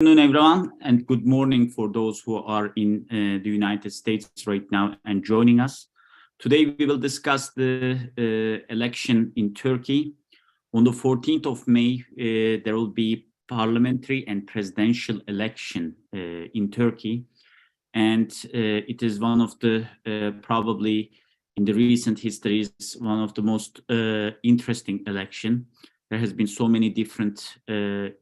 Good afternoon, everyone, and good morning for those who are in the United States right now and joining us. Today, we will discuss the election in Turkey. On the 14th of May, there will be parliamentary and presidential election in Turkey. And it is one of the, probably in the recent histories, one of the most interesting election. There has been so many different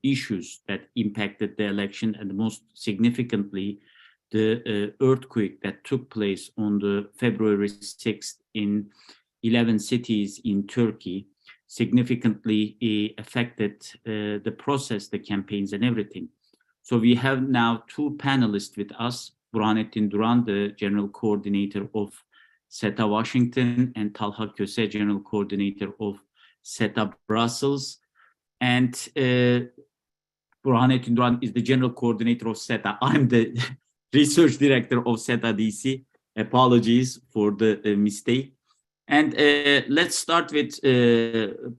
issues that impacted the election, and most significantly, the earthquake that took place on the February 6th in 11 cities in Turkey significantly affected the process, the campaigns, and everything. So we have now two panelists with us, Burhanettin Duran, the General Coordinator of SETA Washington, and Talha Köse, General Coordinator of SETA Brussels, and Burhanettin Duran is the General Coordinator of SETA. I'm the Research Director of SETA DC. Apologies for the mistake. And let's start with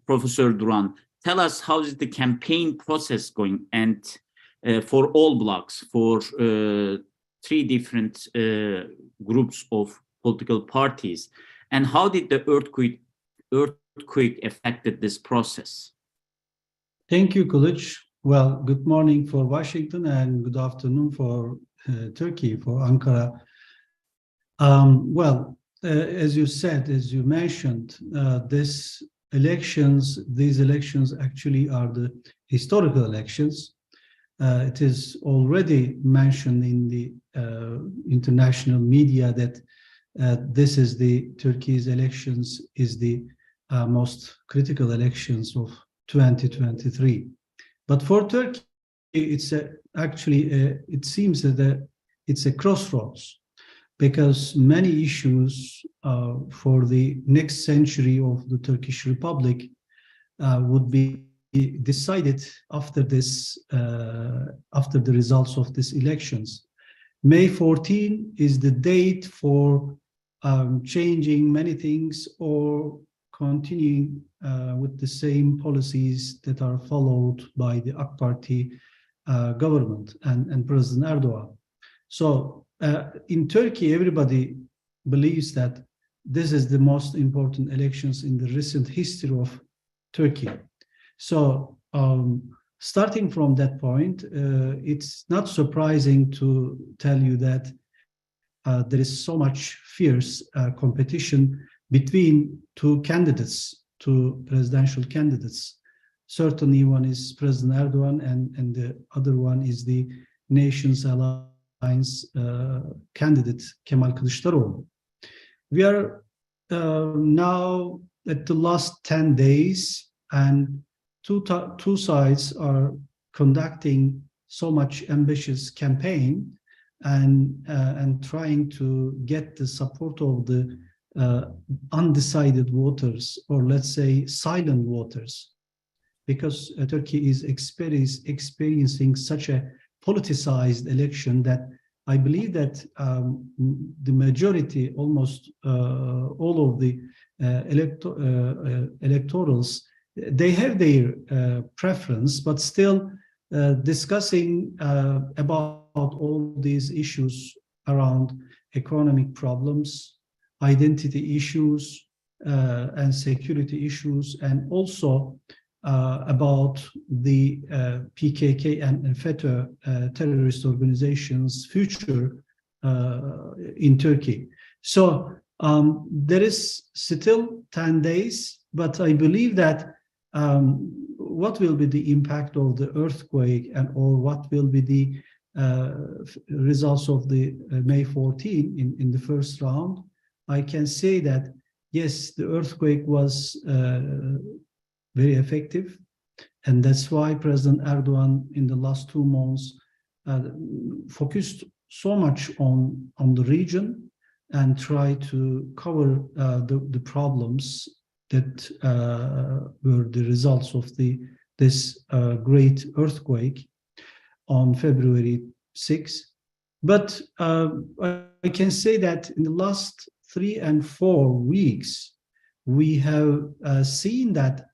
Professor Duran. Tell us, how is the campaign process going? And for all blocks, for three different groups of political parties, and how did the earthquake affected this process? Thank you, Kılıç. Well, good morning for Washington and good afternoon for Turkey, for Ankara. As you said, as you mentioned, these elections actually are the historical elections. It is already mentioned in the international media that this is the Turkey's elections is the most critical elections of 2023. But for Turkey, it's it seems that it's a crossroads, because many issues for the next century of the Turkish Republic would be decided after this, after the results of these elections. May 14 is the date for changing many things or continuing with the same policies that are followed by the AK Party government and President Erdoğan. So in Turkey, everybody believes that this is the most important elections in the recent history of Turkey. So starting from that point, it's not surprising to tell you that there is so much fierce competition between two candidates, two presidential candidates. Certainly one is President Erdoğan and the other one is the Nations Alliance candidate, Kemal Kılıçdaroğlu. We are now at the last 10 days, and two sides are conducting so much ambitious campaign and trying to get the support of the undecided voters, or let's say silent voters, because Turkey is experiencing such a politicized election that I believe that the majority, almost all of the electorals, they have their preference, but still discussing about all these issues around economic problems, identity issues, and security issues, and also about the PKK and FETÖ terrorist organizations' future in Turkey. So there is still 10 days, but I believe that what will be the impact of the earthquake or what will be the results of the May 14 in the first round, I can say that, yes, the earthquake was very effective. And that's why President Erdoğan in the last 2 months focused so much on the region and tried to cover the problems that were the results of this great earthquake on February 6th. But I can say that in the last 3 and 4 weeks, we have seen that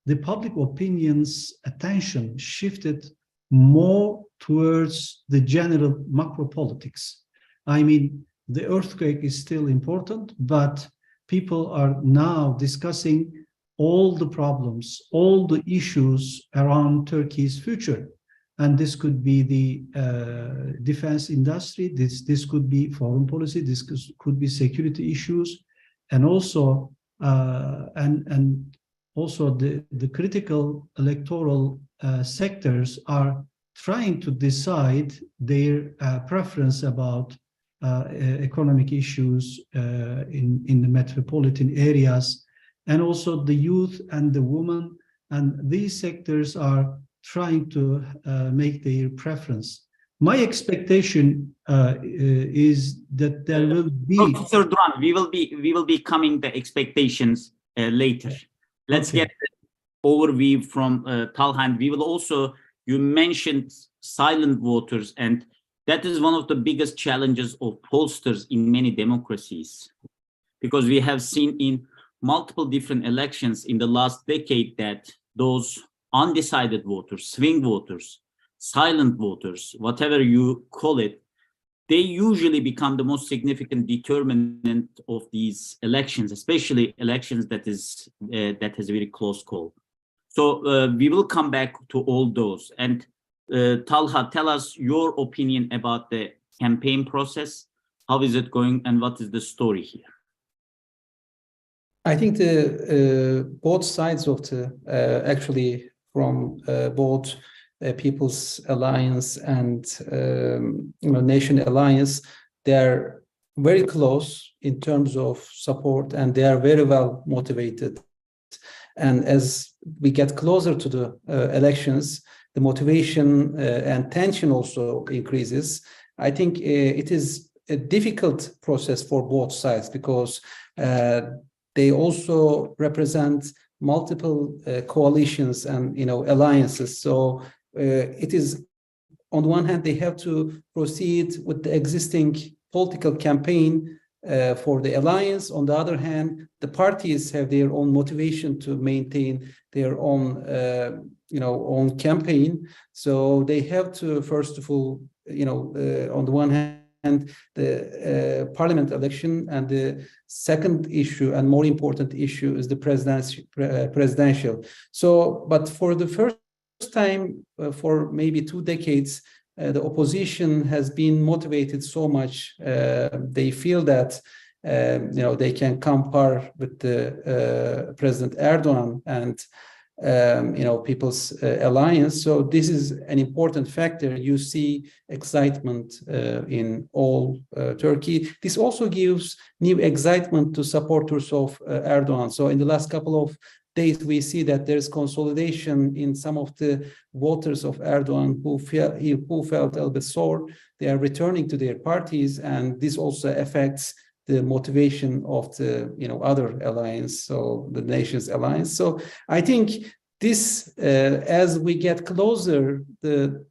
the public opinion's attention shifted more towards the general macro politics. I mean, the earthquake is still important, but people are now discussing all the problems, all the issues around Turkey's future. And this could be the defense industry, this could be foreign policy, this could be security issues, and also the critical electoral sectors are trying to decide their preference about economic issues in the metropolitan areas, and also the youth and the women, and these sectors are trying to make their preference. My expectation is that there will be. Professor Duran, we will be coming the expectations later. Let's get the overview from Talha. We will also, you mentioned silent voters, and that is one of the biggest challenges of pollsters in many democracies, because we have seen in multiple different elections in the last decade that those undecided voters, swing voters, silent voters, whatever you call it, they usually become the most significant determinant of these elections, especially elections that has a very close call. So we will come back to all those. And Talha, tell us your opinion about the campaign process. How is it going, and what is the story here? I think the both sides of the actually from both People's Alliance and Nation Alliance, they're very close in terms of support, and they are very well motivated. And as we get closer to the elections, the motivation and tension also increases. I think it is a difficult process for both sides, because they also represent multiple coalitions and alliances. So it is, on the one hand, they have to proceed with the existing political campaign for the alliance. On the other hand, the parties have their own motivation to maintain their own own campaign. So they have to, first of all, on the one hand, the parliament election, and the second issue and more important issue is the presidential. So, but for the first time for maybe 2 decades, the opposition has been motivated so much. They feel that they can compare with the President Erdoğan and People's Alliance. So this is an important factor. You see excitement in all Turkey. This also gives new excitement to supporters of Erdoğan. So in the last couple of days, we see that there's consolidation in some of the voters of Erdoğan who felt a little bit sore. They are returning to their parties, and this also affects the motivation of the other alliance, so the Nations Alliance. So I think this, as we get closer, the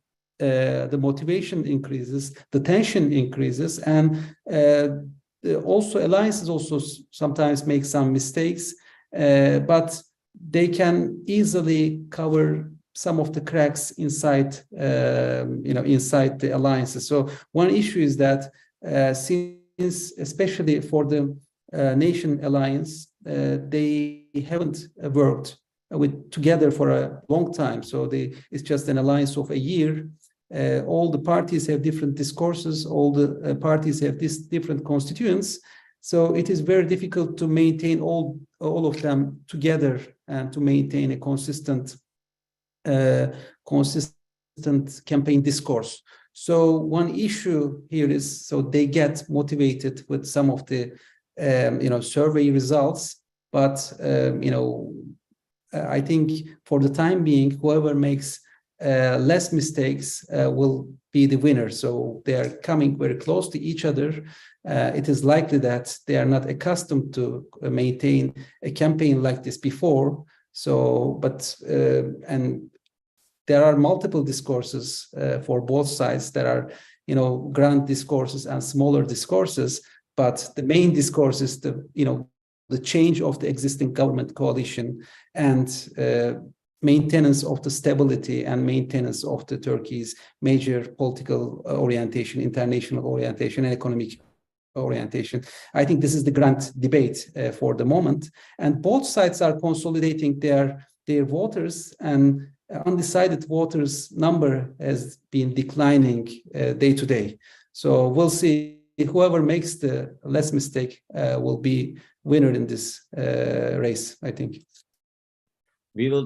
motivation increases, the tension increases, and also alliances also sometimes make some mistakes, but they can easily cover some of the cracks inside, inside the alliances. So one issue is that since, especially for the Nation Alliance, they haven't worked together for a long time. So it's just an alliance of a year. All the parties have different discourses. All the parties have different constituents. So it is very difficult to maintain all of them together and to maintain a consistent campaign discourse. So one issue here is, so they get motivated with some of the survey results, but I think for the time being, whoever makes less mistakes will be the winner. So they are coming very close to each other. It is likely that they are not accustomed to maintain a campaign like this before. So, but and there are multiple discourses for both sides. There are, grand discourses and smaller discourses, but the main discourse is the change of the existing government coalition and, maintenance of the stability and maintenance of the Turkey's major political orientation, international orientation, and economic orientation. I think this is the grand debate for the moment, and both sides are consolidating their voters, and undecided voters number has been declining day to day. So we'll see. Whoever makes the less mistake will be winner in this race, I think.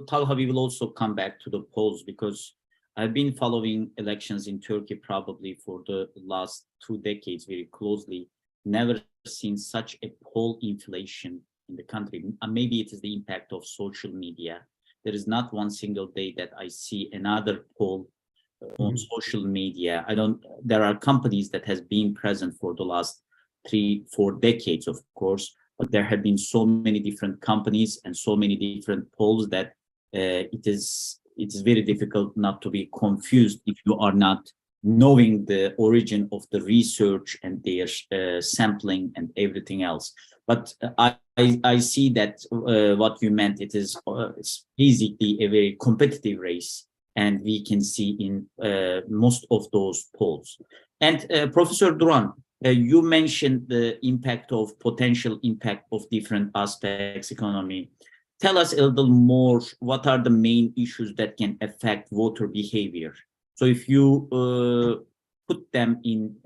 Talha, we will also come back to the polls, because I've been following elections in Turkey probably for the last 2 decades very closely. Never seen such a poll inflation in the country. Maybe it is the impact of social media. There is not one single day that I see another poll on social media. There are companies that has been present for the last 3-4 decades, of course, but there have been so many different companies and so many different polls that it is very difficult not to be confused if you are not knowing the origin of the research and their sampling and everything else. But I see that what you meant, it's basically a very competitive race, and we can see in most of those polls. And Professor Duran, you mentioned the potential impact of different aspects, economy. Tell us a little more, what are the main issues that can affect voter behavior? So if you put them in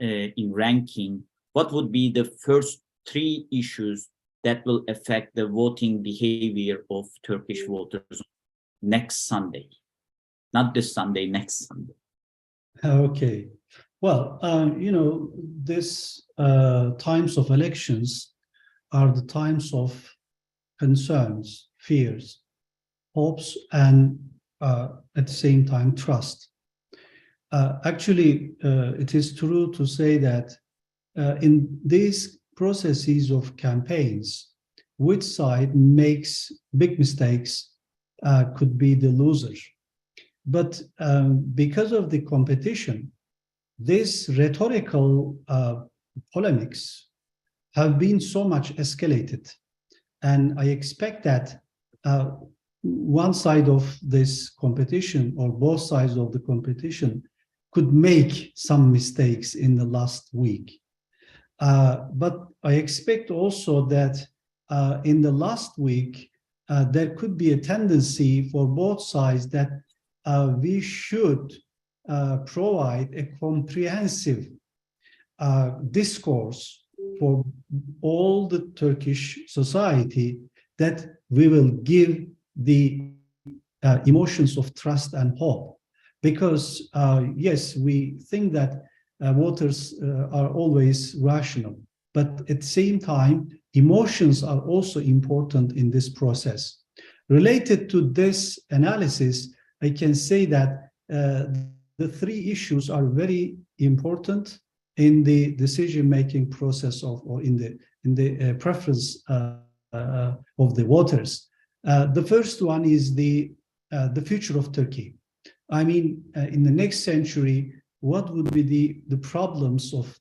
ranking, what would be the first 3 issues that will affect the voting behavior of Turkish voters next Sunday? Not this Sunday, next Sunday. Okay. Well, this times of elections are the times of concerns, fears, hopes, and at the same time, trust. Actually, it is true to say that in these processes of campaigns, which side makes big mistakes could be the loser. But because of the competition, these rhetorical polemics have been so much escalated. And I expect that one side of this competition, or both sides of the competition, could make some mistakes in the last week. But I expect also that in the last week, there could be a tendency for both sides that we should provide a comprehensive discourse for all the Turkish society, that we will give the emotions of trust and hope. Because yes, we think that voters are always rational, but at the same time, emotions are also important in this process. Related to this analysis, I can say that the 3 issues are very important in the decision-making process or in the preference of the voters. The first one is the future of Turkey. I mean, in the next century, what would be the problems of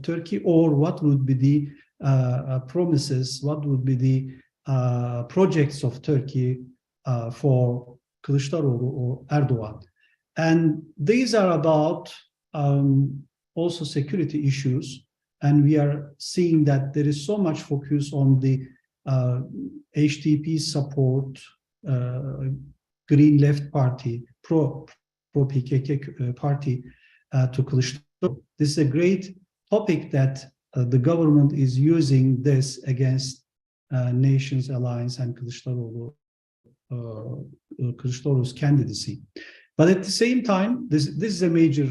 Turkey, or what would be the promises, what would be the projects of Turkey for Kılıçdaroğlu or Erdoğan? And these are about also security issues, and we are seeing that there is so much focus on the HDP support, Green Left Party, pro-PKK party to Kılıçdaroğlu. This is a great topic that the government is using this against Nations Alliance and Kılıçdaroğlu's candidacy. But at the same time, this is a major,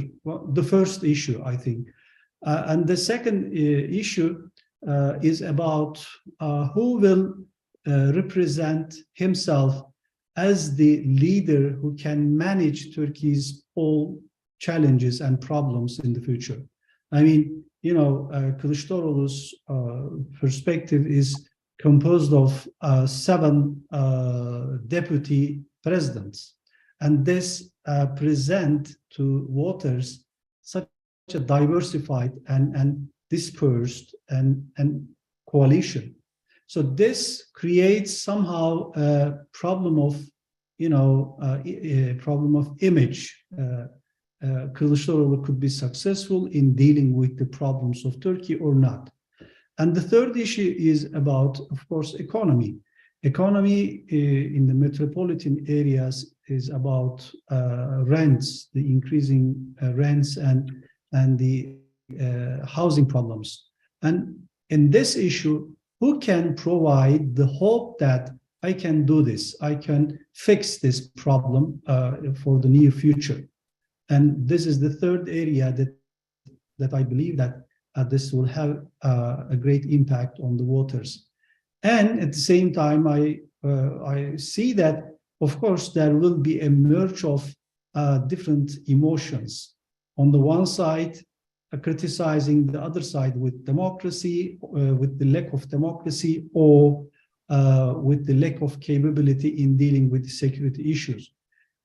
the first issue, I think. And the second issue is about who will represent himself as the leader who can manage Turkey's all challenges and problems in the future. I mean, Kılıçdaroğlu's perspective is composed of 7 deputy presidents. And this present to voters such a diversified and dispersed and coalition. So this creates somehow a problem of a problem of image. Kılıçdaroğlu could be successful in dealing with the problems of Turkey or not. And the third issue is about, of course, economy. Economy in the metropolitan areas is about rents, the increasing rents and the housing problems. And in this issue, who can provide the hope that I can do this, I can fix this problem for the near future? And this is the third area that I believe that this will have a great impact on the voters. And at the same time, I see that, of course, there will be a merge of different emotions. On the one side, criticizing the other side with democracy, with the lack of democracy, or with the lack of capability in dealing with security issues.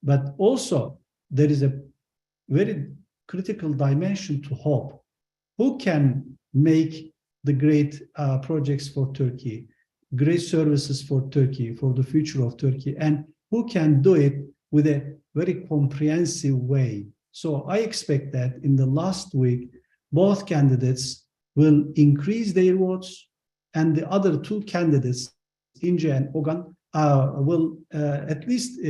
But also, there is a very critical dimension to hope. Who can make the great projects for Turkey, great services for Turkey, for the future of Turkey, and who can do it with a very comprehensive way? So I expect that in the last week, both candidates will increase their votes, and the other two candidates, İnce and Oğan, will at least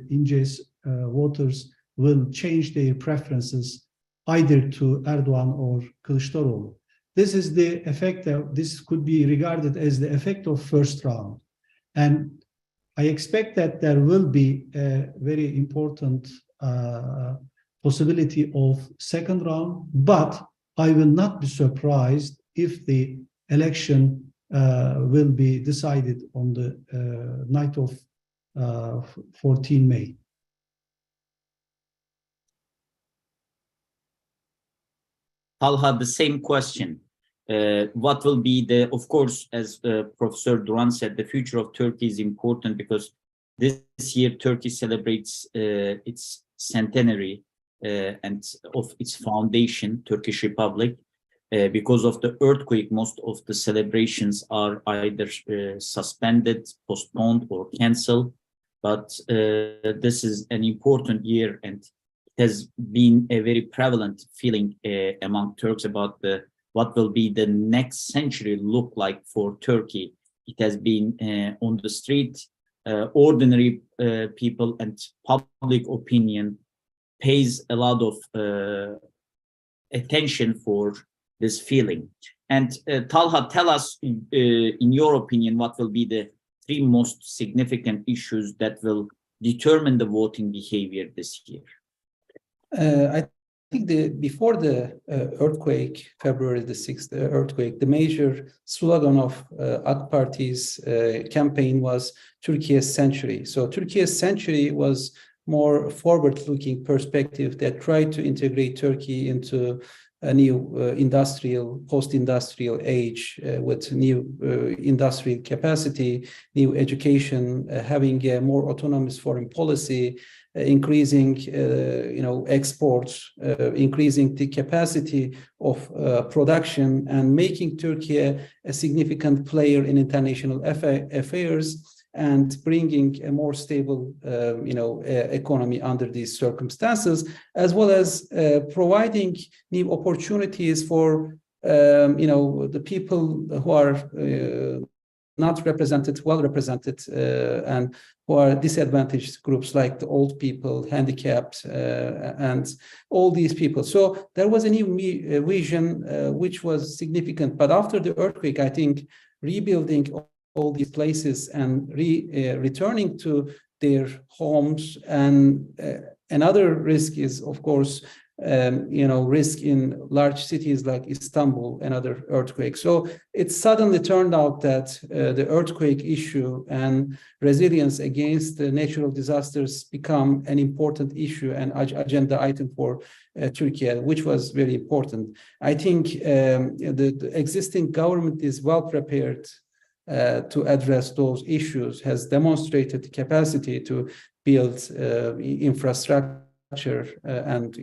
İnce's voters will change their preferences either to Erdoğan or Kılıçdaroğlu. This is the effect of, this could be regarded as the effect of first round. And I expect that there will be a very important possibility of second round, but I will not be surprised if the election will be decided on the night of 14 May. Talha, the same question. What will be the, of course, as Professor Duran said, the future of Turkey is important because this year Turkey celebrates its centenary and of its foundation, Turkish Republic. Because of the earthquake, most of the celebrations are either suspended, postponed, or cancelled. But this is an important year, and it has been a very prevalent feeling among Turks about what will be the next century look like for Turkey. It has been on the street, ordinary people and public opinion pays a lot of attention for this feeling. And Talha, tell us, in your opinion, what will be the three most significant issues that will determine the voting behavior this year? I think before the earthquake, February the 6th earthquake, the major slogan of AK Parti's campaign was Türkiye's century. So Türkiye's century was more forward-looking perspective that tried to integrate Turkey into a new post-industrial age with new industrial capacity, new education, having a more autonomous foreign policy, increasing, exports, increasing the capacity of production, and making Turkey a significant player in international affairs, and bringing a more stable, economy under these circumstances, as well as providing new opportunities for, the people who are not well represented, and who are disadvantaged groups like the old people, handicapped, and all these people. So there was a new vision which was significant. But after the earthquake, I think rebuilding all these places and returning to their homes, and another risk is, of course, risk in large cities like Istanbul, another earthquake. So it suddenly turned out that the earthquake issue and resilience against the natural disasters become an important issue and agenda item for Turkey, which was very important. I think the existing government is well prepared to address those issues, has demonstrated the capacity to build infrastructure and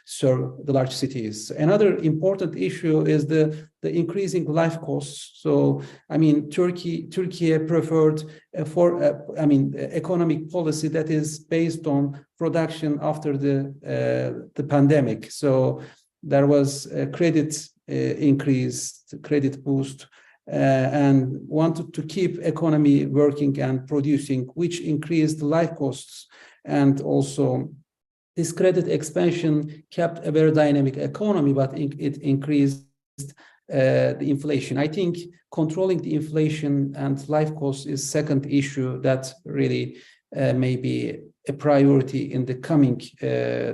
serve the large cities. Another important issue is the increasing life costs. So I mean, Turkey preferred economic policy that is based on production after the pandemic. So there was a credit increase, credit boost, and wanted to keep economy working and producing, which increased life costs. And also this credit expansion kept a very dynamic economy, but it increased the inflation. I think controlling the inflation and life costs is second issue that really may be a priority in the coming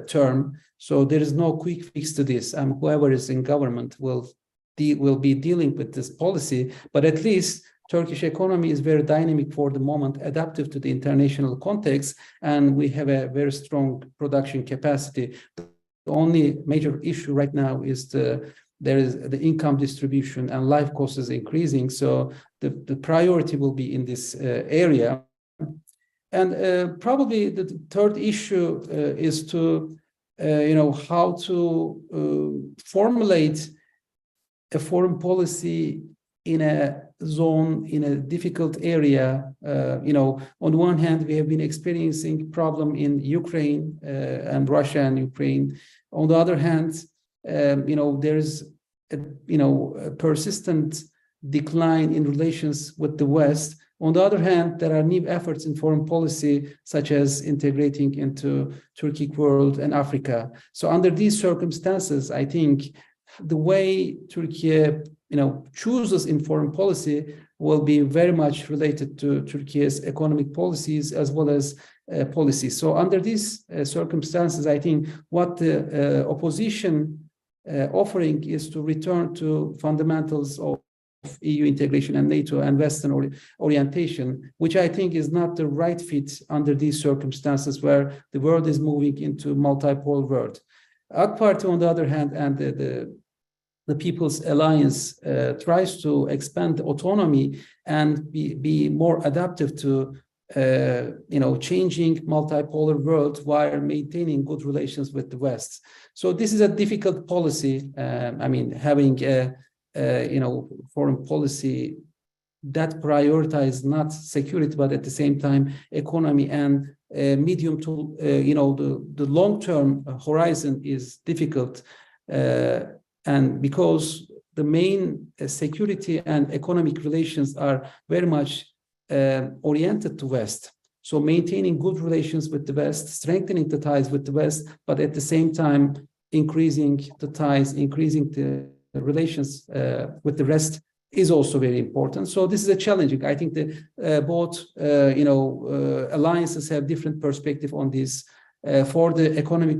term. So there is no quick fix to this. Whoever is in government will be dealing with this policy, but at least Turkish economy is very dynamic for the moment, adaptive to the international context, and we have a very strong production capacity. The only major issue right now is the income distribution, and life cost is increasing. So the priority will be in this area. And probably the third issue is to how to formulate a foreign policy in a zone, in a difficult area. On the one hand, we have been experiencing problem in Ukraine and Russia and Ukraine. On the other hand, there is a persistent decline in relations with the West. On the other hand, there are new efforts in foreign policy, such as integrating into Turkic world and Africa. So under these circumstances, I think the way Turkey chooses in foreign policy will be very much related to Turkey's economic policies as well as policies. So under these circumstances, I think what the opposition offering is to return to fundamentals of EU integration and NATO and Western orientation, which I think is not the right fit under these circumstances where the world is moving into multipolar world. AK Party, on the other hand, and the People's Alliance tries to expand autonomy and be more adaptive to changing multipolar world while maintaining good relations with the West. So this is a difficult policy. Having a foreign policy that prioritizes not security, but at the same time economy and medium to the long-term horizon is difficult, and because the main security and economic relations are very much oriented to West. So maintaining good relations with the West, strengthening the ties with the West, but at the same time increasing the ties, increasing the relations with the rest is also very important. So this is a challenging. I think that both alliances have different perspective on this. For the economic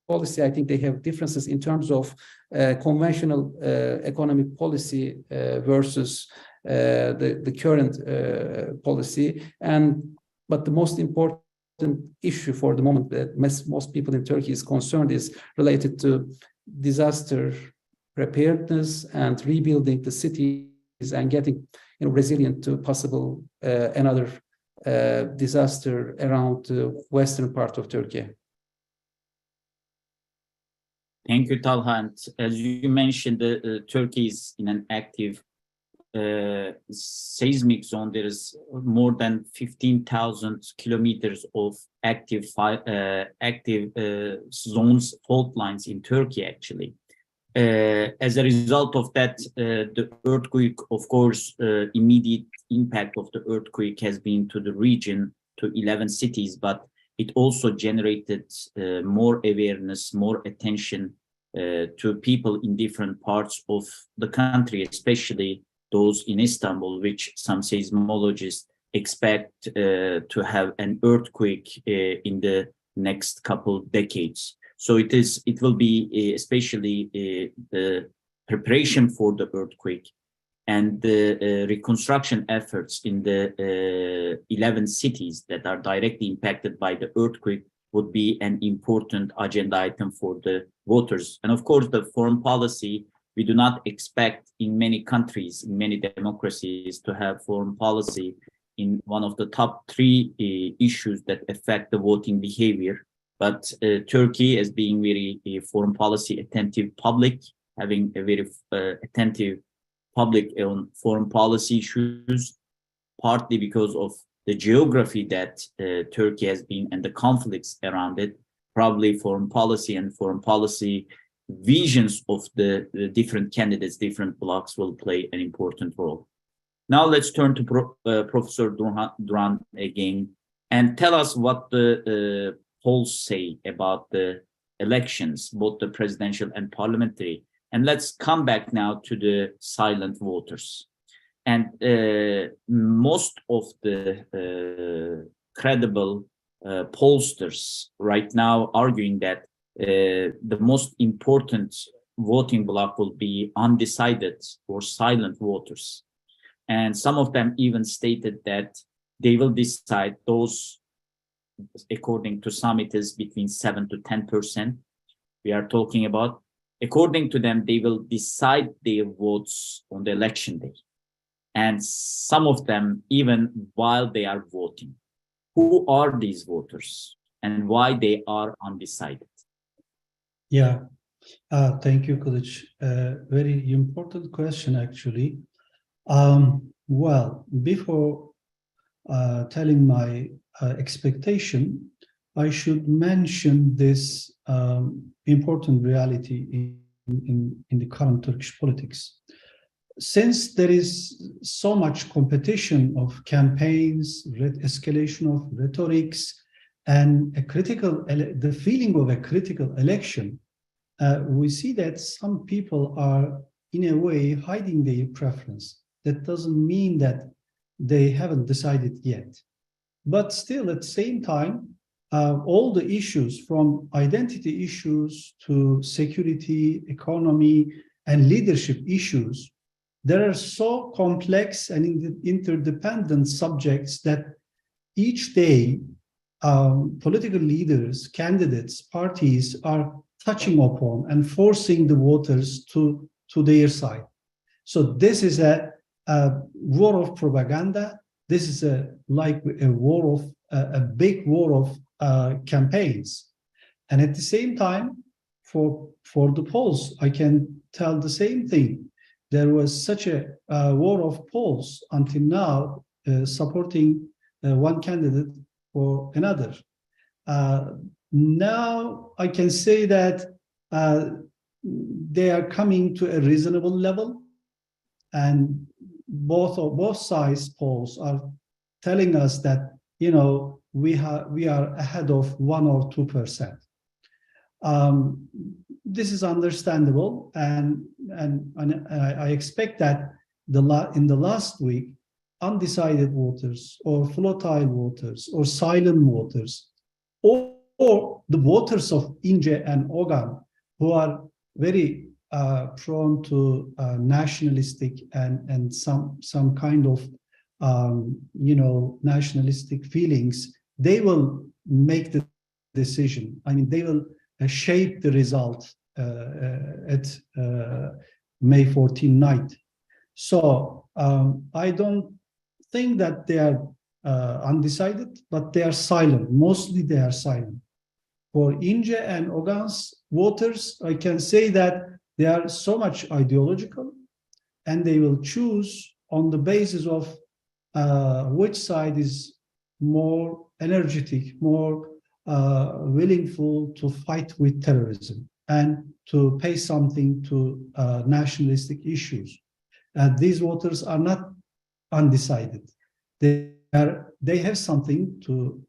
policy, I think they have differences in terms of conventional economic policy versus the current policy. But the most important issue for the moment that most people in Turkey is concerned is related to disaster preparedness and rebuilding the cities and getting resilient to possible another disaster around the western part of Turkey. Thank you, Talha. And as you mentioned, Turkey is in an active seismic zone. There is more than 15,000 kilometers of active zones, fault lines in Turkey, actually. As a result of that, the earthquake, of course, immediate impact of the earthquake has been to the region, to 11 cities, but it also generated more awareness, more attention to people in different parts of the country, especially those in Istanbul, which some seismologists expect to have an earthquake in the next couple decades. So it will be especially the preparation for the earthquake and the reconstruction efforts in the 11 cities that are directly impacted by the earthquake would be an important agenda item for the voters. And of course, the foreign policy, we do not expect in many countries, in many democracies, to have foreign policy in one of the top three issues that affect the voting behavior. But Turkey, as being very foreign policy attentive public, having a very attentive public on foreign policy issues, partly because of the geography that Turkey has been and the conflicts around it, probably foreign policy and foreign policy visions of the different candidates, different blocs will play an important role. Now let's turn to Professor Duran again and tell us what the polls say about the elections, both the presidential and parliamentary. And let's come back now to the silent voters. And most of the credible pollsters right now arguing that the most important voting bloc will be undecided or silent voters. And some of them even stated that they will decide those, according to some, it is between 7 to 10%. We are talking about, according to them, they will decide their votes on the election day. And some of them, even while they are voting. Who are these voters and why they are undecided? Yeah, thank you, Kılıç. Very important question, actually. Well, before telling my expectation, I should mention this important reality in the current Turkish politics. Since there is so much competition of campaigns, escalation of rhetorics, and the feeling of a critical election, we see that some people are, in a way, hiding their preference. That doesn't mean that they haven't decided yet. But still, at the same time, all the issues, from identity issues to security, economy, and leadership issues, there are so complex and interdependent subjects that each day political leaders, candidates, parties are touching upon and forcing the voters to their side. So this is a war of propaganda. This is like a big war of campaigns. And at the same time, for the polls, I can tell the same thing. There was such a war of polls until now, supporting one candidate or another. Now I can say that they are coming to a reasonable level, and both sides polls are telling us that, you know, we are ahead of 1 or 2%. This is understandable, and I expect that in the last week, undecided voters or volatile voters or silent voters or the voters of İnce and Oğan, who are very prone to nationalistic and some kind of nationalistic feelings, they will make the decision. I mean, they will shape the result at May 14th night. So I don't think that they are undecided, but they are silent. Mostly they are silent. For İnce and Oğan's voters, I can say that they are so much ideological, and they will choose on the basis of which side is more energetic, more willingful to fight with terrorism and to pay something to nationalistic issues. These voters are not undecided. They have something to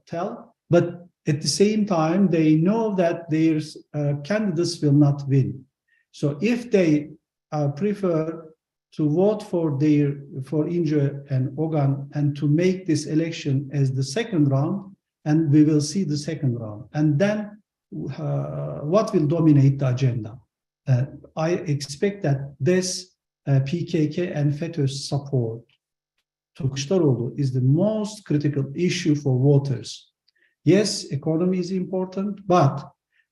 tell, but at the same time, they know that their candidates will not win. So if they prefer to vote for İnce and Oğan and to make this election as the second round, and we will see the second round. And then what will dominate the agenda? I expect that this PKK and FETÖ support to Kılıçdaroğlu is the most critical issue for voters. Yes, economy is important, but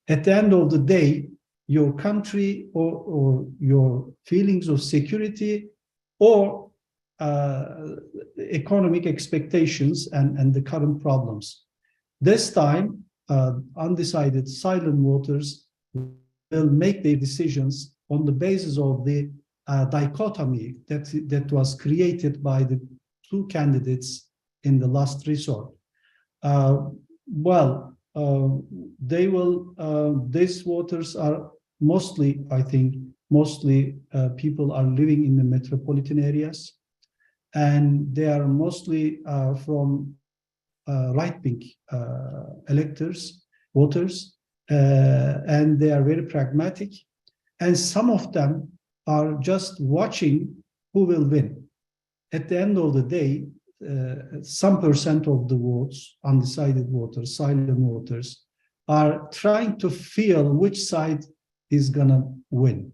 at the end of the day, your country or your feelings of security or economic expectations and the current problems. This time, undecided silent voters will make their decisions on the basis of the dichotomy that was created by the two candidates in the last resort. These voters are mostly, I think, people are living in the metropolitan areas, and they are mostly from right-wing voters, and they are very pragmatic. And some of them are just watching who will win. At the end of the day, some percent of the votes, undecided voters, silent voters, are trying to feel which side is gonna win.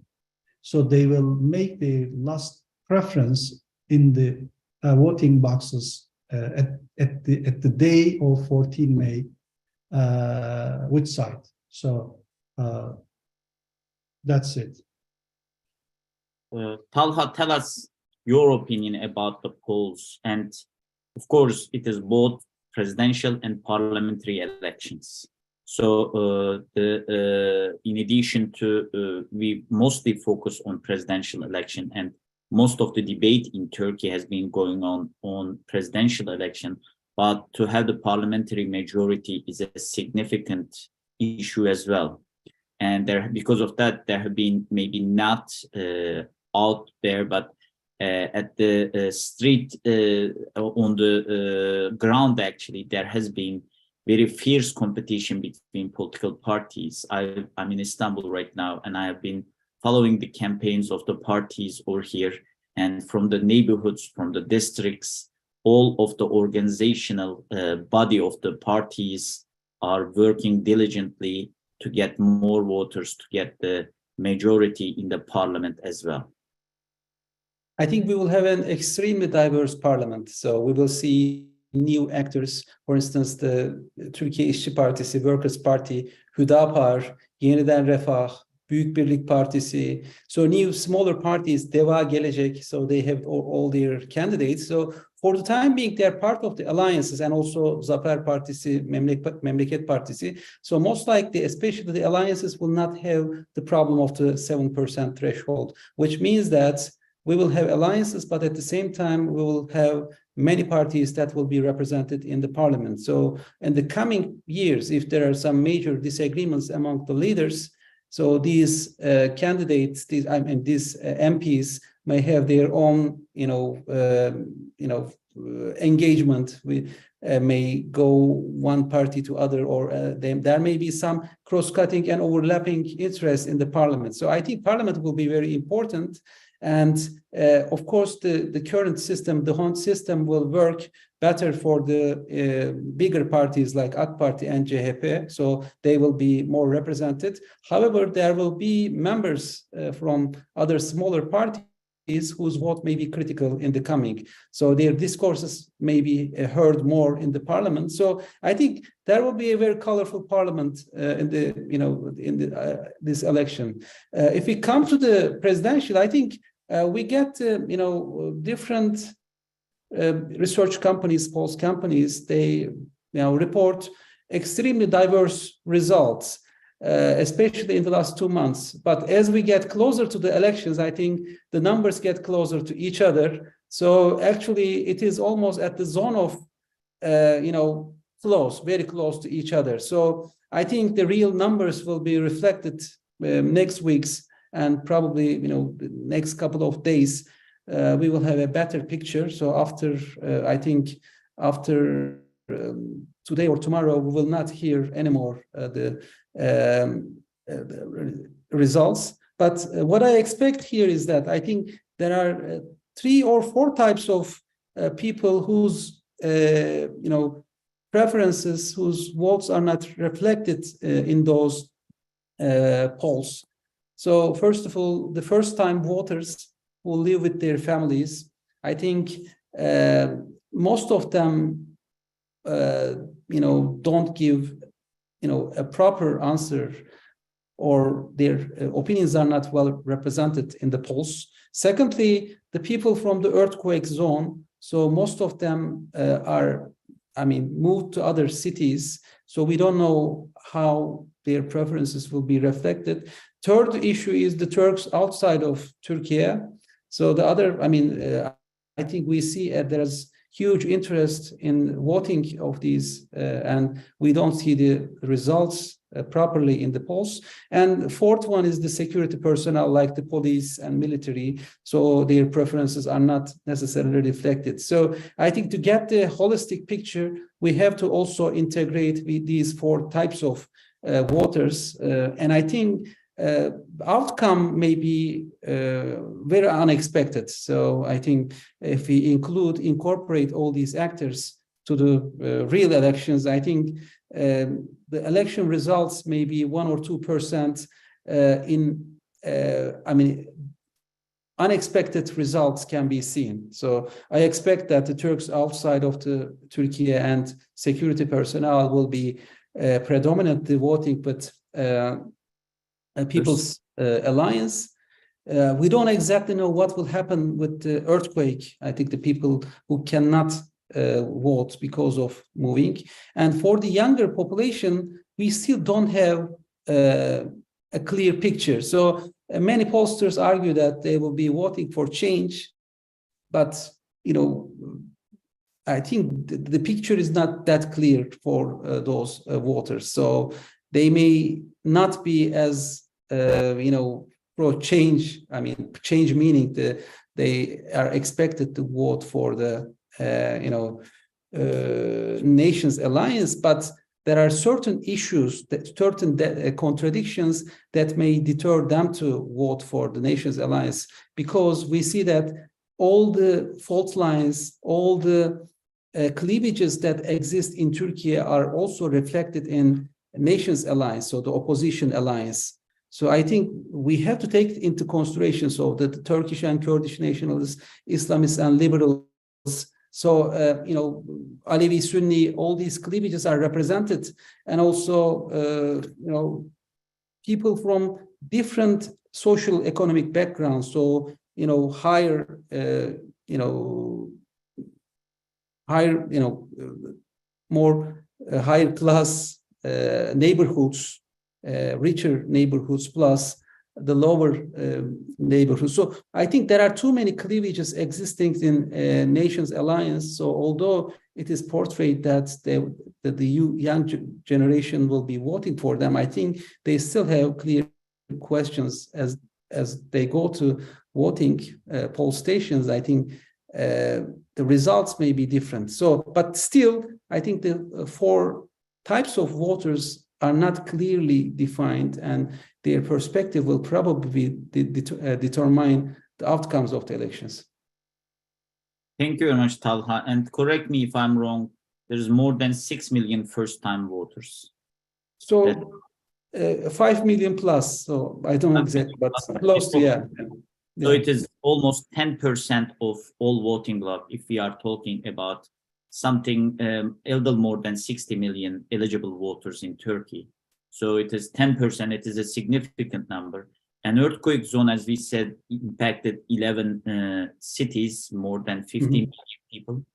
So they will make their last preference in the voting boxes at the day of 14 May, which side. So that's it. Talha, tell us your opinion about the polls. And of course, it is both presidential and parliamentary elections. So in addition to, we mostly focus on presidential election, and most of the debate in Turkey has been going on presidential election, but to have the parliamentary majority is a significant issue as well. And because of that, there have been maybe not out there, but at the street, on the ground, actually, there has been very fierce competition between political parties. I'm in Istanbul right now, and I have been following the campaigns of the parties over here, and from the neighborhoods, from the districts, all of the organizational body of the parties are working diligently to get more voters, to get the majority in the parliament as well. I think we will have an extremely diverse parliament. So we will see new actors. For instance, the Türkiye İşçi Partisi, Workers' Party, Hüdapar, Yeniden Refah, Büyük Birlik Partisi. So new smaller parties, Deva Gelecek. So they have all their candidates. So for the time being, they're part of the alliances, and also Zafer Partisi, Memleket Partisi. So most likely, especially the alliances, will not have the problem of the 7% threshold, which means that we will have alliances, but at the same time, we will have many parties that will be represented in the parliament. So in the coming years, if there are some major disagreements among the leaders, so these candidates, these MPs may have their own, engagement. We may go one party to other, or there may be some cross-cutting and overlapping interests in the parliament. So I think parliament will be very important. And of course, the current system, the HONT system, will work better for the bigger parties like AK Party and CHP, so they will be more represented. However, there will be members from other smaller parties whose vote may be critical in the coming. So their discourses may be heard more in the parliament. So I think there will be a very colorful parliament in this election. If we come to the presidential, I think we get different research companies, polls companies. They report extremely diverse results, especially in the last 2 months. But as we get closer to the elections, I think the numbers get closer to each other. So actually, it is almost at the zone of close, very close to each other. So I think the real numbers will be reflected next week's, and probably the next couple of days we will have a better picture. So after I think after today or tomorrow, we will not hear anymore the results. But what I expect here is that I think there are 3 or 4 types of people whose preferences, whose votes are not reflected in those polls. So first of all, the first-time voters who live with their families, I think most of them, don't give, a proper answer, or their opinions are not well represented in the polls. Secondly, the people from the earthquake zone, so most of them moved to other cities. So we don't know how their preferences will be reflected. Third issue is the Turks outside of Turkey. So the other, I think we see there's huge interest in voting of these, and we don't see the results properly in the polls. And fourth one is the security personnel, like the police and military. So their preferences are not necessarily reflected. So I think to get the holistic picture, we have to also integrate with these four types of voters. And I think outcome may be very unexpected. So I think if we incorporate all these actors to the real elections, I think the election results may be 1 or 2% unexpected results can be seen. So I expect that the Turks outside of the Turkey and security personnel will be predominantly voting, but People's Alliance. We don't exactly know what will happen with the earthquake. I think the people who cannot vote because of moving. And for the younger population, we still don't have a clear picture. So many pollsters argue that they will be voting for change, but I think the picture is not that clear for those voters. So they may not be as pro change. Change meaning they are expected to vote for the Nations Alliance, but there are certain issues, certain contradictions that may deter them to vote for the Nations Alliance, because we see that all the fault lines, all the cleavages that exist in Turkey are also reflected in Nations Alliance, so the opposition alliance. So I think we have to take into consideration the Turkish and Kurdish nationalists, Islamists and liberals. So, Alevi, Sunni, all these cleavages are represented. And also, people from different social economic backgrounds. So, higher, more higher class neighborhoods, richer neighborhoods, plus the lower neighborhoods. So I think there are too many cleavages existing in Nations Alliance. So although it is portrayed that the young generation will be voting for them, I think they still have clear questions as they go to voting poll stations. I think the results may be different. So, but still, I think the four types of voters are not clearly defined, and their perspective will probably determine the outcomes of the elections. Thank you very much, Talha. And correct me if I'm wrong, there's more than 6 million first-time voters. So 5 million plus, so I don't know exactly, but close to, yeah. So it is almost 10% of all voting bloc, if we are talking about something a little more than 60 million eligible voters in Turkey. So it is 10%, it is a significant number. An earthquake zone, as we said, impacted 11 cities, more than 15 million people.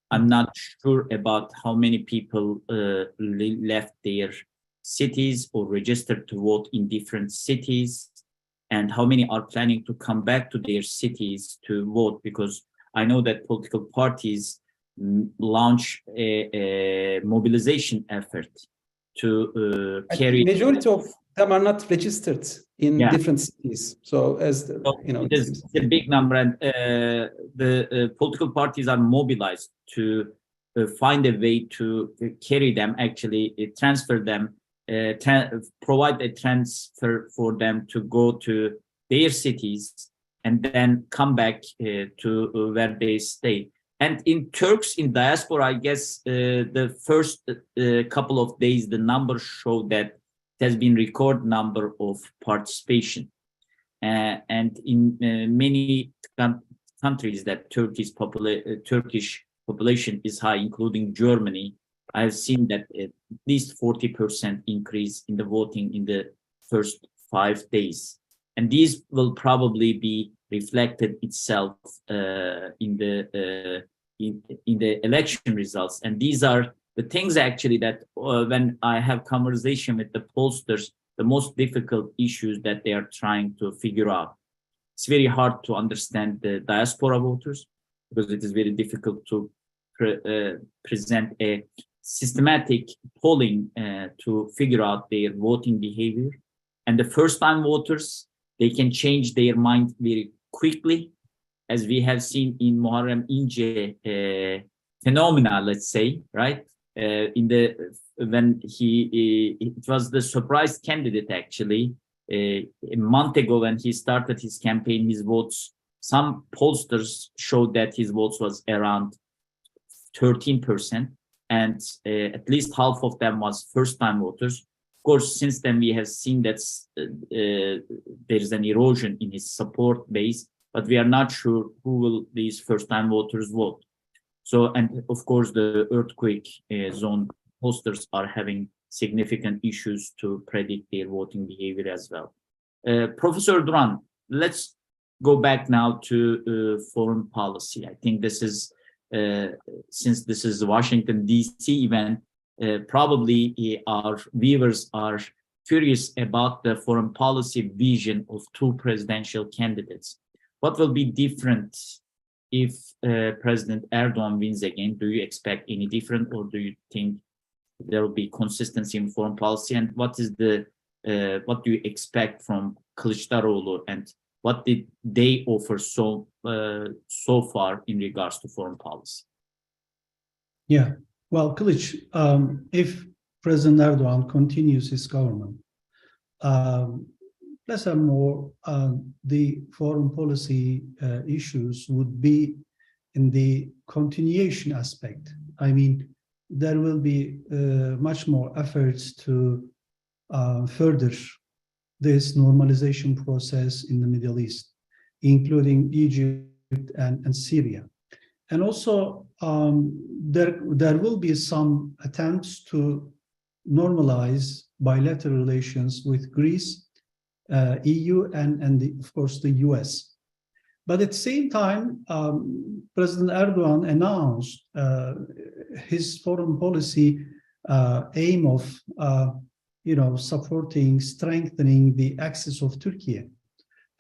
I'm not sure about how many people left their cities or registered to vote in different cities, and how many are planning to come back to their cities to vote, because I know that political parties launch a mobilization effort to carry. The majority of them are not registered in different cities. So it is a big number, and the political parties are mobilized to find a way to carry them, actually transfer them, provide a transfer for them to go to their cities and then come back to where they stay. And in Turks in diaspora, I guess the first couple of days, the numbers show that it has been record number of participation. And in many countries that Turkish population is high, including Germany, I've seen that at least 40% increase in the voting in the first 5 days. And these will probably be reflected itself in the election results. And these are the things actually that when I have conversation with the pollsters, the most difficult issues that they are trying to figure out. It's very hard to understand the diaspora voters because it is very difficult to present a systematic polling to figure out their voting behavior. And the first-time voters, they can change their mind very quickly, as we have seen in Muharrem İnce phenomena, let's say, right? When it was the surprise candidate actually a month ago when he started his campaign. His votes, some pollsters showed that his votes was around 13%, and at least half of them was first-time voters. Of course, since then we have seen that there is an erosion in his support base, but we are not sure who will these first-time voters vote. So, and of course, the earthquake zone pollsters are having significant issues to predict their voting behavior as well. Professor Duran, let's go back now to foreign policy. I think this is, since this is the Washington, D.C. event, probably our viewers are curious about the foreign policy vision of two presidential candidates. What will be different if President Erdoğan wins again? Do you expect any different, or do you think there will be consistency in foreign policy? And what is the what do you expect from Kılıçdaroğlu, and what did they offer so far in regards to foreign policy? Yeah, well, Kılıç, if President Erdoğan continues his government, less and more, the foreign policy issues would be in the continuation aspect. I mean, there will be much more efforts to further this normalization process in the Middle East, including Egypt and Syria. And also, there will be some attempts to normalize bilateral relations with Greece, EU, and of course, the US. But at the same time, President Erdoğan announced his foreign policy aim of supporting, strengthening the axis of Turkey.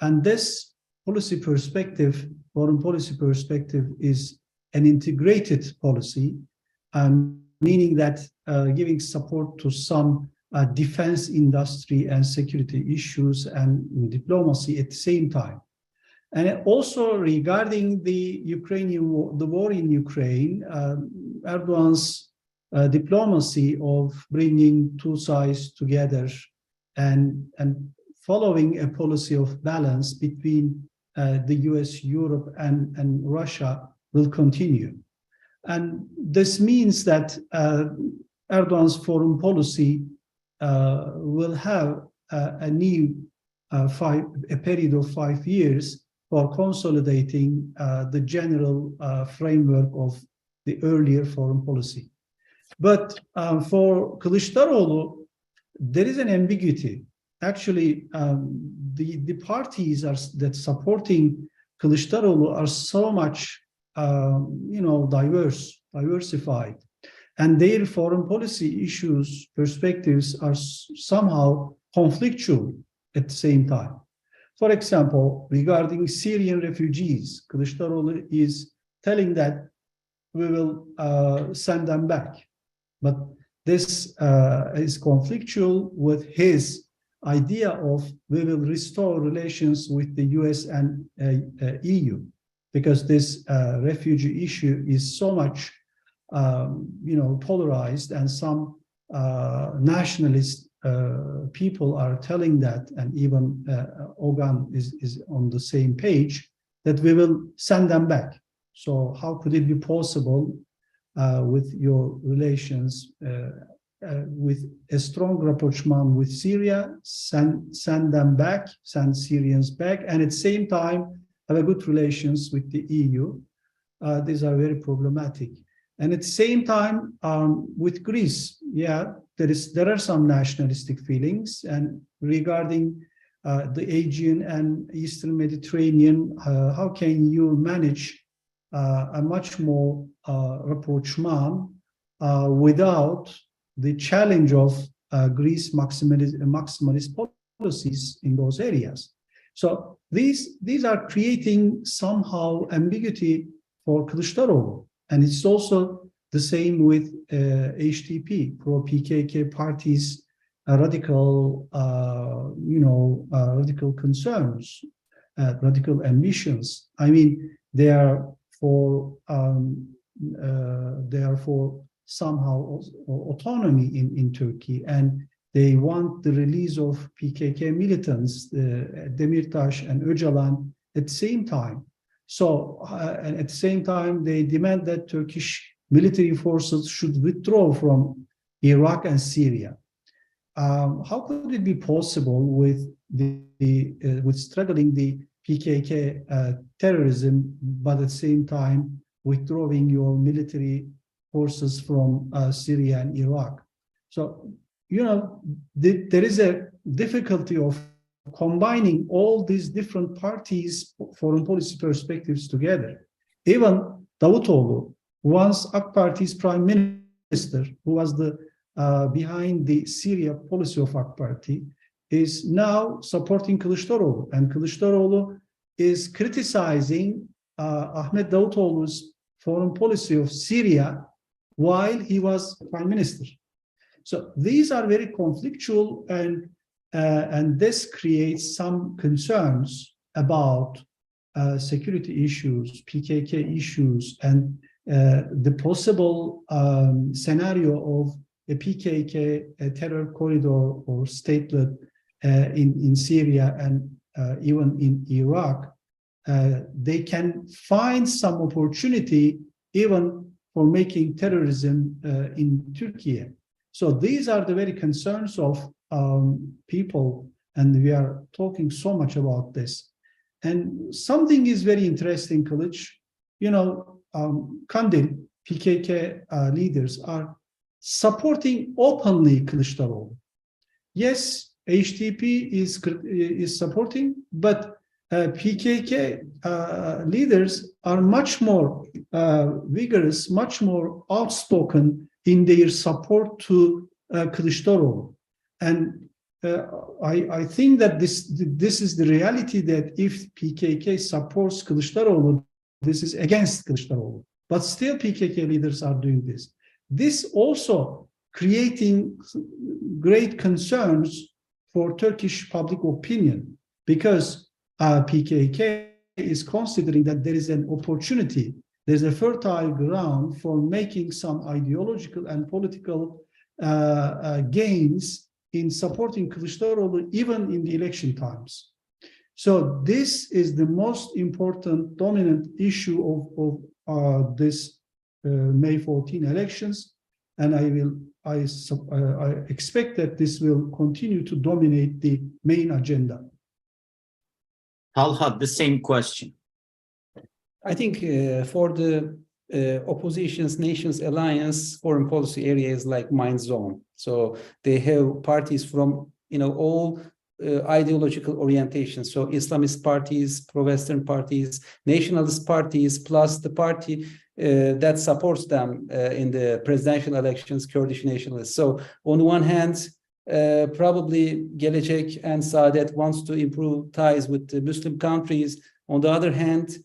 And this policy perspective, foreign policy perspective, is an integrated policy, meaning that giving support to some defense industry and security issues and diplomacy at the same time. And also regarding the war in Ukraine, Erdoğan's diplomacy of bringing two sides together and following a policy of balance between the US, Europe, and Russia will continue. And this means that Erdoğan's foreign policy will have a period of 5 years for consolidating the general framework of the earlier foreign policy. But for Kılıçdaroğlu, there is an ambiguity. Actually, the parties that supporting Kılıçdaroğlu are so much, diversified, and their foreign policy issues, perspectives are somehow conflictual at the same time. For example, regarding Syrian refugees, Kılıçdaroğlu is telling that we will send them back. But this is conflictual with his idea of we will restore relations with the US and EU, because this refugee issue is so much, polarized, and some nationalist people are telling that, and even Oğan is on the same page, that we will send them back. So how could it be possible with your relations with a strong rapprochement with Syria, send them back, send Syrians back, and at the same time have a good relations with the EU? These are very problematic. And at the same time, with Greece, there are some nationalistic feelings, and regarding the Aegean and Eastern Mediterranean, how can you manage a much more rapprochement without the challenge of Greece maximalist policies in those areas. So these are creating somehow ambiguity for Kılıçdaroğlu, and it's also the same with HDP, pro-PKK parties, radical, radical concerns, radical ambitions. I mean, they are for somehow autonomy in Turkey, and they want the release of PKK militants, Demirtaş and Öcalan, at the same time. So, and at the same time, they demand that Turkish military forces should withdraw from Iraq and Syria. How could it be possible with with struggling the PKK terrorism, but at the same time withdrawing your military forces from Syria and Iraq? So, there is a difficulty of combining all these different parties' foreign policy perspectives together. Even Davutoğlu, once AK Party's prime minister, who was the behind the Syria policy of AK Party, is now supporting Kılıçdaroğlu, and Kılıçdaroğlu is criticizing Ahmet Davutoğlu's foreign policy of Syria while he was prime minister. So these are very conflictual, and this creates some concerns about security issues, PKK issues, and the possible scenario of a PKK terror corridor or statelet in Syria and even in Iraq. They can find some opportunity even for making terrorism in Turkey. So these are the very concerns of people, and we are talking so much about this. And something is very interesting, Kılıç. Kandil, PKK leaders are supporting openly Kılıçdaroğlu. Yes, HDP is supporting, but PKK leaders are much more vigorous, much more outspoken in their support to Kılıçdaroğlu. And I think that this is the reality, that if PKK supports Kılıçdaroğlu, this is against Kılıçdaroğlu. But still PKK leaders are doing this. This also creating great concerns for Turkish public opinion, because PKK is considering that there is an opportunity, there's a fertile ground for making some ideological and political gains in supporting Kılıçdaroğlu even in the election times. So this is the most important dominant issue of this May 14 elections, and I expect that this will continue to dominate the main agenda. Talha, the same question. I think for the opposition's nations alliance, foreign policy area is like mine zone. So they have parties from all ideological orientations. So Islamist parties, pro-Western parties, nationalist parties, plus the party that supports them in the presidential elections, Kurdish nationalists. So on one hand, probably Gelecek and Saadet wants to improve ties with the Muslim countries. On the other hand,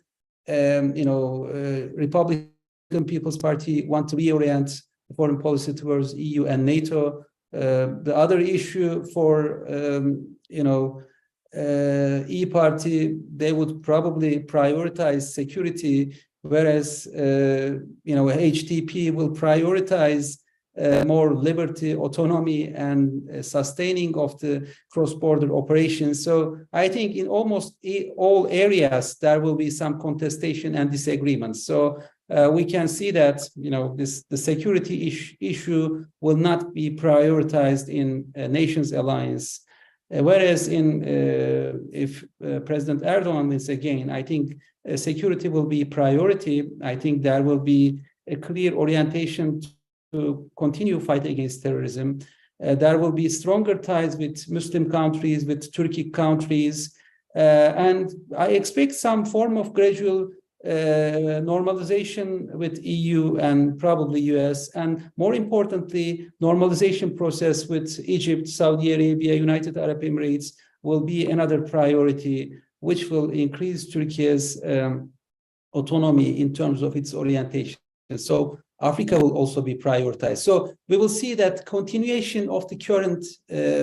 Republican People's Party want to reorient foreign policy towards EU and NATO. The other issue for E-Party, they would probably prioritize security, whereas HDP will prioritize more liberty, autonomy, and sustaining of the cross-border operations. So I think in almost all areas there will be some contestation and disagreements. So we can see that the security issue will not be prioritized in nations alliance. Whereas if President Erdoğan wins again, I think security will be priority. I think there will be a clear orientation to continue fighting against terrorism. There will be stronger ties with Muslim countries, with Turkic countries, and I expect some form of gradual normalization with EU and probably US, and more importantly, normalization process with Egypt, Saudi Arabia, United Arab Emirates will be another priority, which will increase Turkey's autonomy in terms of its orientation. So Africa will also be prioritized. So we will see that continuation of the current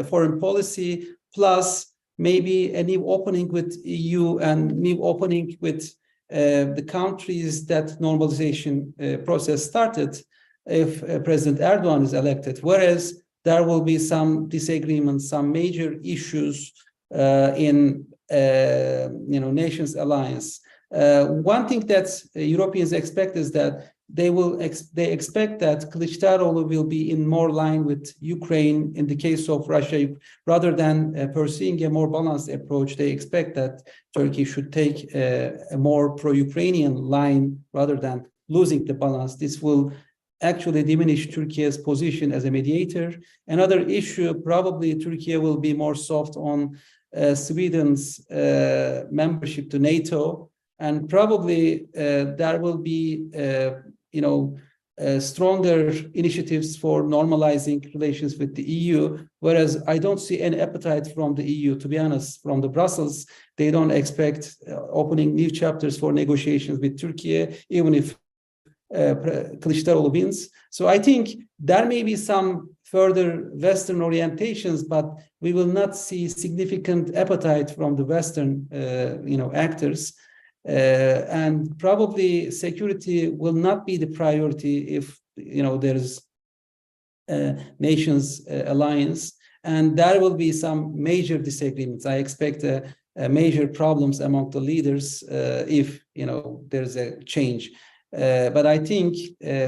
foreign policy, plus maybe a new opening with EU and new opening with the countries that normalization process started if President Erdoğan is elected, whereas there will be some disagreements, some major issues in nations alliance. One thing that Europeans expect is that they expect that Kılıçdaroğlu will be in more line with Ukraine in the case of Russia, rather than pursuing a more balanced approach. They expect that Turkey should take a more pro-Ukrainian line rather than losing the balance. This will actually diminish Turkey's position as a mediator. Another issue, probably Turkey will be more soft on Sweden's membership to NATO, and probably there will be stronger initiatives for normalizing relations with the EU, whereas I don't see any appetite from the EU, to be honest. From the Brussels, they don't expect opening new chapters for negotiations with Turkey, even if Kılıçdaroğlu wins. So I think there may be some further Western orientations, but we will not see significant appetite from the Western actors. And probably security will not be the priority if there's a nations alliance, and there will be some major disagreements. I expect major problems among the leaders if there's a change. But I think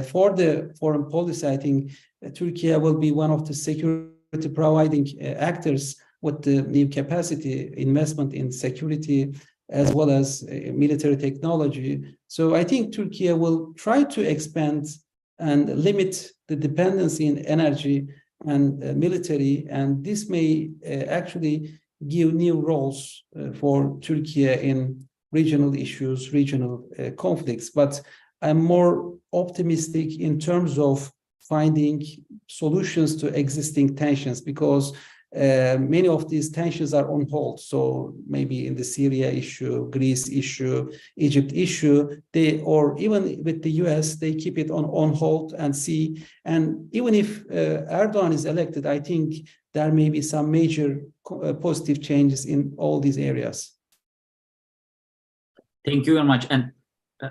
for the foreign policy, I think Turkey will be one of the security providing actors with the new capacity investment in security, as well as military technology. So I think Turkey will try to expand and limit the dependency in energy and military, and this may actually give new roles for Turkey in regional issues, regional conflicts. But I'm more optimistic in terms of finding solutions to existing tensions, because many of these tensions are on hold. So maybe in the Syria issue, Greece issue, Egypt issue, or even with the US, they keep it on hold and see. And even if Erdoğan is elected, I think there may be some major positive changes in all these areas. Thank you very much. And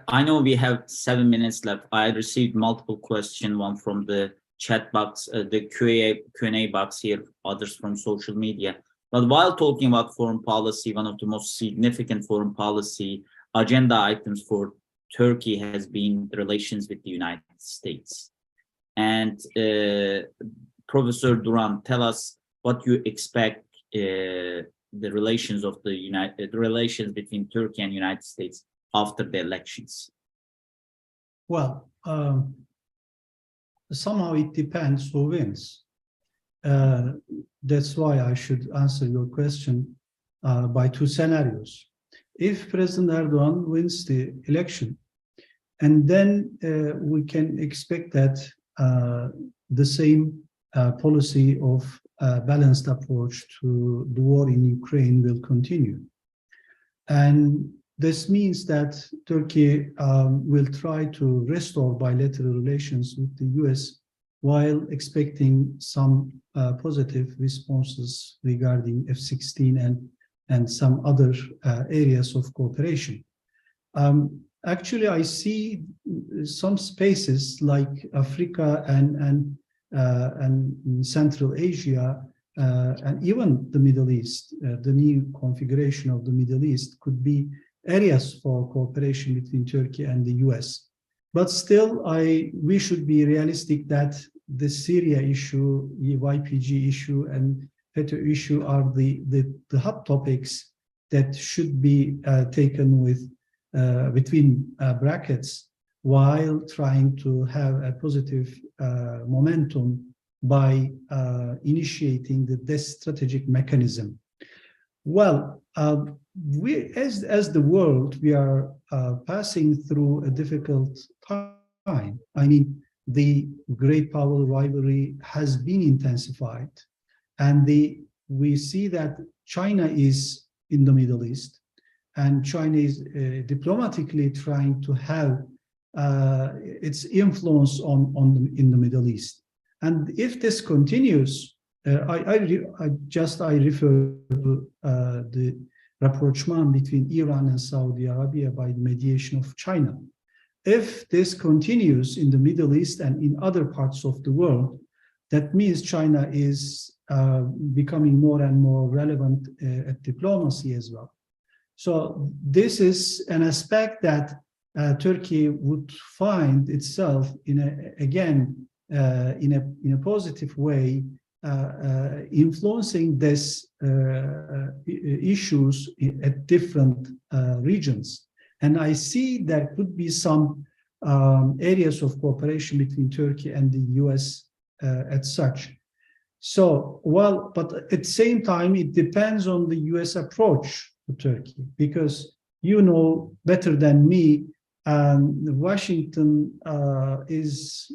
I know we have 7 minutes left. I received multiple questions, one from the chat box, the Q&A box here, others from social media. But while talking about foreign policy, one of the most significant foreign policy agenda items for Turkey has been the relations with the United States. And Professor Duran, tell us what you expect the relations of the relations between Turkey and United States after the elections. Well, somehow it depends who wins. That's why I should answer your question by two scenarios. If President Erdoğan wins the election, and then we can expect that the same policy of balanced approach to the war in Ukraine will continue. And this means that Turkey will try to restore bilateral relations with the US while expecting some positive responses regarding F-16 and some other areas of cooperation. Actually, I see some spaces like Africa and Central Asia and even the Middle East. The new configuration of the Middle East could be areas for cooperation between Turkey and the US. But still, we should be realistic that the Syria issue, the YPG issue, and FETÖ issue are the hot topics that should be taken with between brackets, while trying to have a positive momentum by initiating the strategic mechanism. Well, we, as the world, we are passing through a difficult time. I mean, the great power rivalry has been intensified, and we see that China is in the Middle East, and China is diplomatically trying to have its influence in the Middle East. And if this continues, I refer to the rapprochement between Iran and Saudi Arabia by the mediation of China. If this continues in the Middle East and in other parts of the world, that means China is becoming more and more relevant at diplomacy as well. So this is an aspect that Turkey would find itself in a positive way, influencing these issues at different regions. And I see there could be some areas of cooperation between Turkey and the US as such. So, well, but at the same time, it depends on the US approach to Turkey, because you know better than me, Washington is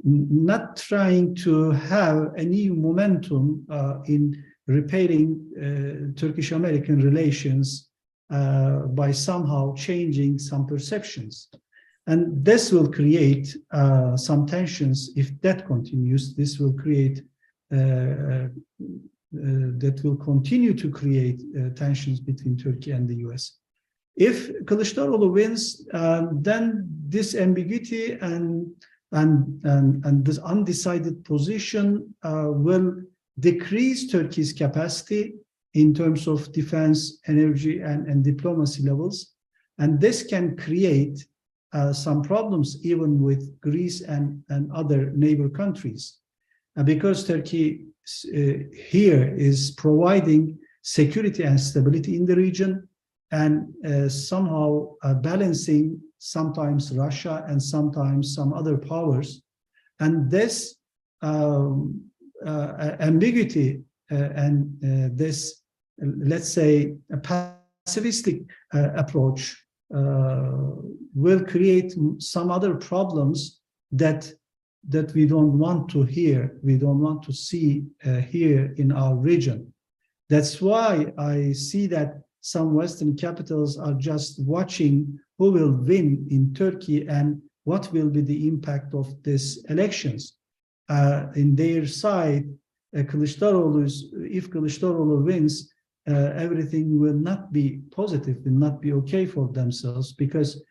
not trying to have any momentum in repairing Turkish-American relations by somehow changing some perceptions. And this will create some tensions. If that continues, this will create, that will continue to create tensions between Turkey and the US. If Kılıçdaroğlu wins, then this ambiguity and this undecided position will decrease Turkey's capacity in terms of defense, energy, and diplomacy levels. And this can create some problems even with Greece and other neighbor countries. Because Turkey here is providing security and stability in the region, and somehow balancing sometimes Russia and sometimes some other powers. And this ambiguity and this, let's say, a pacifistic approach will create some other problems that we don't want to hear, we don't want to see here in our region. That's why I see that some Western capitals are just watching who will win in Turkey and what will be the impact of these elections. In their side, if Kılıçdaroğlu wins, everything will not be positive, will not be okay for themselves, because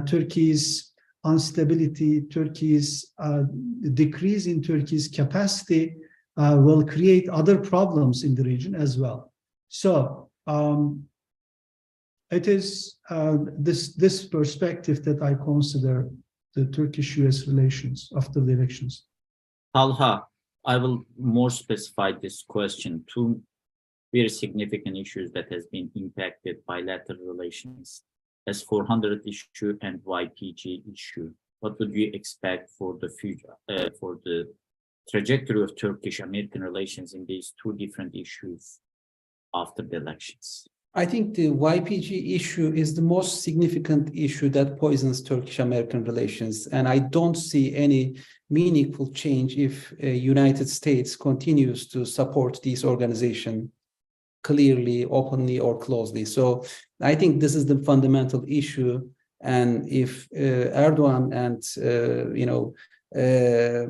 Turkey's instability, Turkey's decrease in Turkey's capacity will create other problems in the region as well. So it is this perspective that I consider the Turkish-US relations after the elections. Talha, I will more specify this question. Two very significant issues that has been impacted bilateral relations: S-400 issue and YPG issue. What would you expect for the future, for the trajectory of Turkish-American relations in these two different issues after the elections? I think the YPG issue is the most significant issue that poisons Turkish-American relations, and I don't see any meaningful change if United States continues to support this organization clearly, openly, or closely. So I think this is the fundamental issue, and if Erdoğan and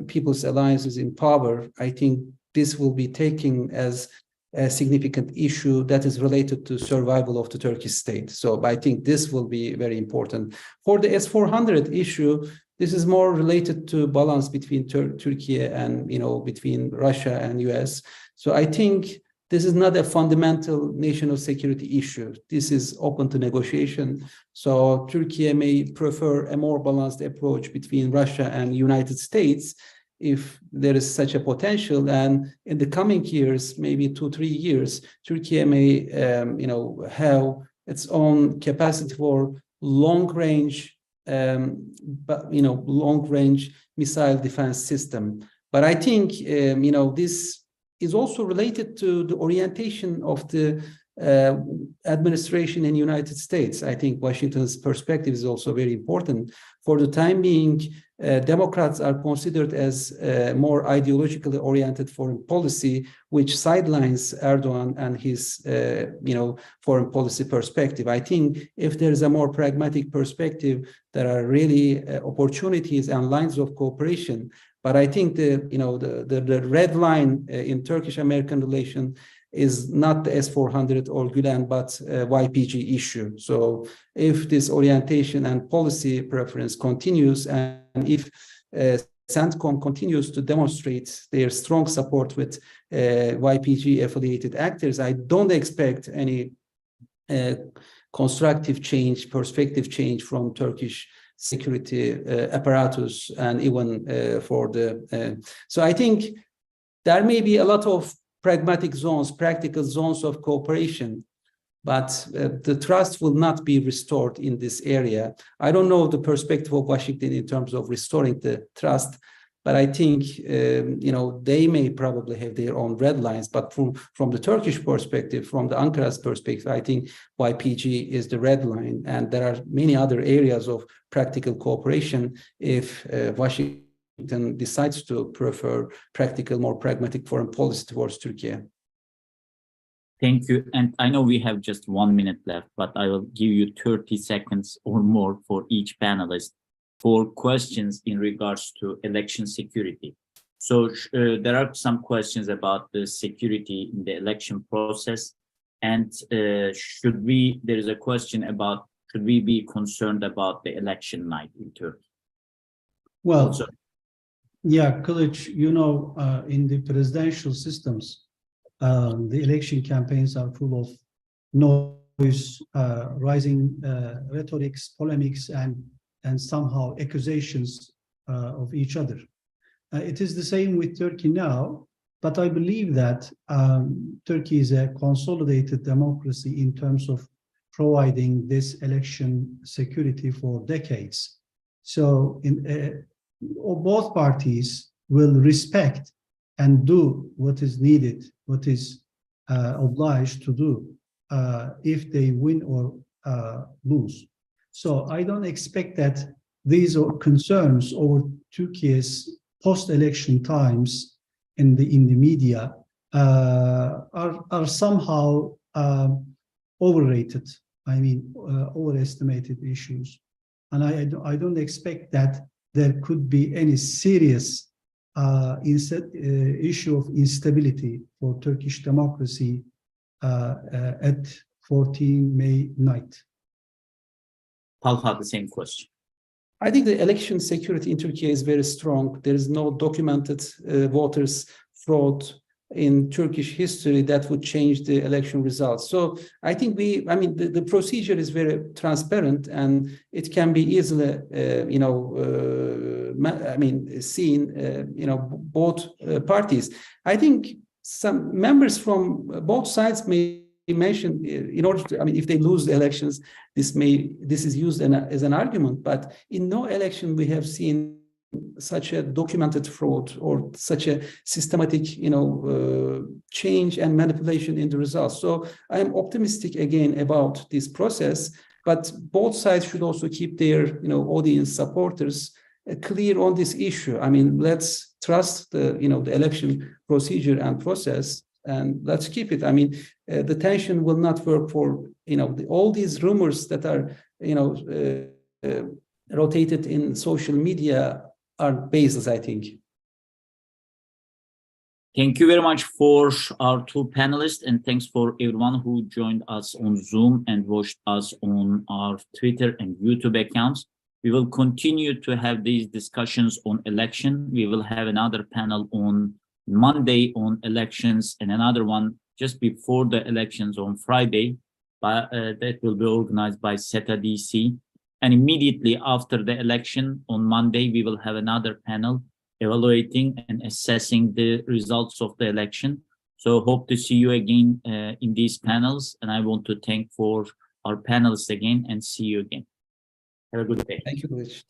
People's Alliance is in power, I think this will be taken as a significant issue that is related to survival of the Turkish state. So I think this will be very important. For the S-400 issue, this is more related to balance between Turkey and, between Russia and US. So I think this is not a fundamental national security issue. This is open to negotiation. So Turkey may prefer a more balanced approach between Russia and United States if there is such a potential. And in the coming years, maybe 2-3 years, Turkey may, have its own capacity for long-range, long-range missile defense system. But I think, this is also related to the orientation of the administration in United States. I think Washington's perspective is also very important. For the time being, Democrats are considered as more ideologically oriented foreign policy, which sidelines Erdogan and his, foreign policy perspective. I think if there is a more pragmatic perspective, there are really opportunities and lines of cooperation. But I think the red line in Turkish-American relation is not the S-400 or Gülen, but YPG issue. So if this orientation and policy preference continues, and if CENTCOM continues to demonstrate their strong support with YPG-affiliated actors, I don't expect any constructive change, perspective change from Turkish security apparatus, and even for the... So I think there may be a lot of pragmatic zones, practical zones of cooperation, but the trust will not be restored in this area. I don't know the perspective of Washington in terms of restoring the trust, but I think they may probably have their own red lines. But from the Turkish perspective, from the Ankara's perspective, I think YPG is the red line, and there are many other areas of practical cooperation if Washington decides to prefer practical, more pragmatic foreign policy towards Turkey. Thank you. And I know we have just 1 minute left, but I will give you 30 seconds or more for each panelist for questions in regards to election security. So there are some questions about the security in the election process. And there is a question about, should we be concerned about the election night in Turkey? Well, also, yeah, Kılıç, in the presidential systems, the election campaigns are full of noise, rising rhetorics, polemics, and somehow accusations of each other. It is the same with Turkey now, but I believe that Turkey is a consolidated democracy in terms of providing this election security for decades. So both parties will respect and do what is needed, what is obliged to do if they win or lose. So I don't expect that these concerns over Turkey's post-election times in the media are somehow overrated. I mean, overestimated issues, and I don't expect that there could be any serious issue of instability for Turkish democracy at 14 May night. Talha, the same question. I think the election security in Turkey is very strong. There is no documented voters fraud in Turkish history that would change the election results. So I think the procedure is very transparent, and it can be easily, seen, both parties. I think some members from both sides may mention, in order to, if they lose the elections, this is used as an argument, but in no election we have seen such a documented fraud or such a systematic, change and manipulation in the results. So I am optimistic again about this process, but both sides should also keep their, audience supporters clear on this issue. Let's trust the election procedure and process, and let's keep it. The tension will not work for, all these rumors that are, rotated in social media are baseless, I think. Thank you very much for our two panelists, and thanks for everyone who joined us on Zoom and watched us on our Twitter and YouTube accounts. We will continue to have these discussions on election. We will have another panel on Monday on elections, and another one just before the elections on Friday, that will be organized by SETA DC. And immediately after the election on Monday, we will have another panel evaluating and assessing the results of the election. So hope to see you again in these panels. And I want to thank for our panelists again, and see you again. Have a good day. Thank you, Rich.